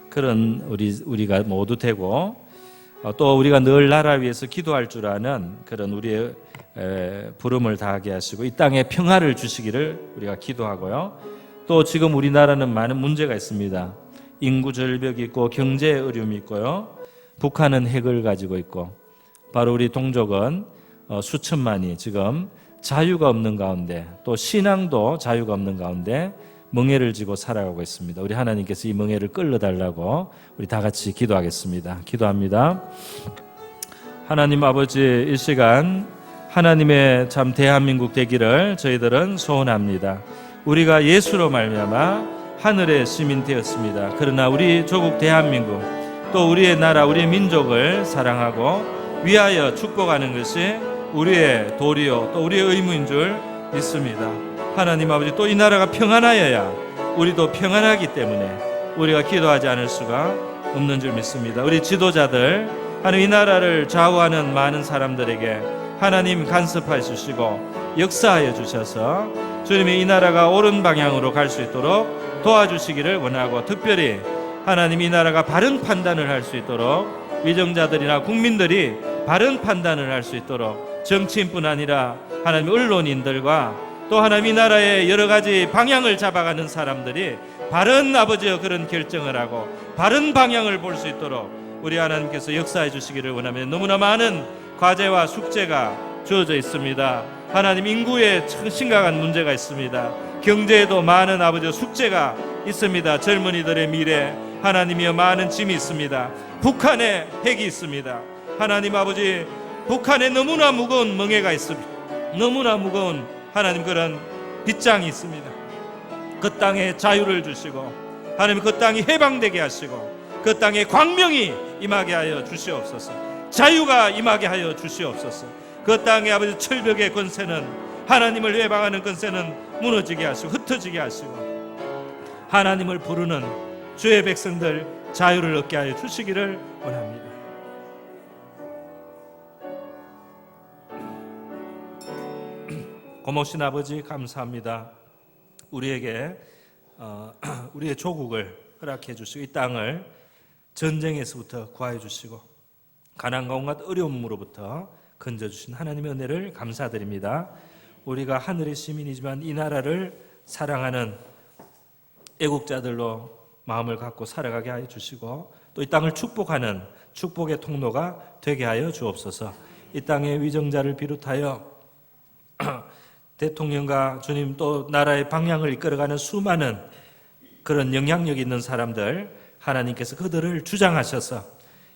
그런 우리가 모두 되고 또 우리가 늘 나라 위해서 기도할 줄 아는 그런 우리의 부름을 다하게 하시고 이 땅에 평화를 주시기를 우리가 기도하고요. 또 지금 우리나라는 많은 문제가 있습니다. 인구 절벽이 있고 경제 어려움이 있고요. 북한은 핵을 가지고 있고 바로 우리 동족은 수천만이 지금 자유가 없는 가운데 또 신앙도 자유가 없는 가운데 멍에를 지고 살아가고 있습니다. 우리 하나님께서 이 멍에를 끌어달라고 우리 다 같이 기도하겠습니다. 기도합니다. 하나님 아버지, 이 시간 하나님의 참 대한민국 되기를 저희들은 소원합니다. 우리가 예수로 말미암아 하늘의 시민 되었습니다. 그러나 우리 조국 대한민국 또 우리의 나라 우리의 민족을 사랑하고 위하여 축복하는 것이 우리의 도리요 또 우리의 의무인 줄 믿습니다. 하나님 아버지, 또 이 나라가 평안하여야 우리도 평안하기 때문에 우리가 기도하지 않을 수가 없는 줄 믿습니다. 우리 지도자들 하나님 이 나라를 좌우하는 많은 사람들에게 하나님 간섭하여 주시고 역사하여 주셔서 주님의 이 나라가 옳은 방향으로 갈 수 있도록 도와주시기를 원하고, 특별히 하나님 이 나라가 바른 판단을 할 수 있도록 위정자들이나 국민들이 바른 판단을 할 수 있도록 정치인뿐 아니라 하나님 언론인들과 또 하나님 이 나라의 여러 가지 방향을 잡아가는 사람들이 바른 아버지여 그런 결정을 하고 바른 방향을 볼 수 있도록 우리 하나님께서 역사해 주시기를 원하며, 너무나 많은 과제와 숙제가 주어져 있습니다. 하나님, 인구에 심각한 문제가 있습니다. 경제에도 많은 아버지 숙제가 있습니다. 젊은이들의 미래, 하나님이여 많은 짐이 있습니다. 북한에 핵이 있습니다. 하나님 아버지, 북한에 너무나 무거운 멍에가 있습니다. 너무나 무거운 하나님 그런 빗장이 있습니다. 그 땅에 자유를 주시고 하나님 그 땅이 해방되게 하시고 그 땅에 광명이 임하게 하여 주시옵소서. 자유가 임하게 하여 주시옵소서. 그 땅에 아버지 철벽의 권세는, 하나님을 외방하는 권세는 무너지게 하시고 흩어지게 하시고 하나님을 부르는 주의 백성들 자유를 얻게 하여 주시기를 원합니다. 고모신 아버지, 감사합니다. 우리에게 우리의 조국을 허락해 주시고 이 땅을 전쟁에서부터 구하여 주시고 가난과 온갖 어려움으로부터 건져주신 하나님의 은혜를 감사드립니다. 우리가 하늘의 시민이지만 이 나라를 사랑하는 애국자들로 마음을 갖고 살아가게 하여 주시고 또 이 땅을 축복하는 축복의 통로가 되게 하여 주옵소서. 이 땅의 위정자를 비롯하여 대통령과 주님 또 나라의 방향을 이끌어가는 수많은 그런 영향력 있는 사람들, 하나님께서 그들을 주장하셔서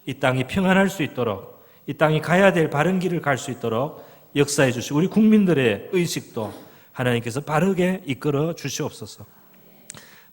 이 땅이 평안할 수 있도록, 이 땅이 가야 될 바른 길을 갈 수 있도록 역사해 주시고 우리 국민들의 의식도 하나님께서 바르게 이끌어 주시옵소서.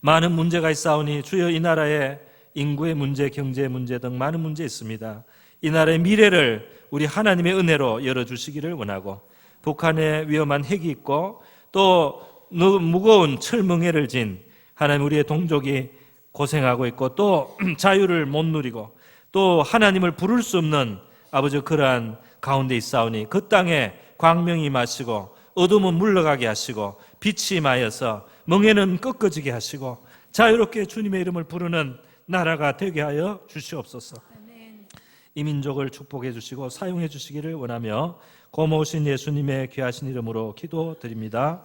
많은 문제가 있사오니 주여 이 나라의 인구의 문제, 경제의 문제 등 많은 문제 있습니다. 이 나라의 미래를 우리 하나님의 은혜로 열어주시기를 원하고, 북한에 위험한 핵이 있고 또 무거운 철멍에를 진 하나님 우리의 동족이 고생하고 있고 또 자유를 못 누리고 또 하나님을 부를 수 없는 아버지 그러한 가운데 있사오니 그 땅에 광명이 임하시고 어둠은 물러가게 하시고 빛이 임하여서 멍에는 꺾어지게 하시고 자유롭게 주님의 이름을 부르는 나라가 되게 하여 주시옵소서. 이 민족을 축복해 주시고 사용해 주시기를 원하며 고모신 예수님의 귀하신 이름으로 기도드립니다.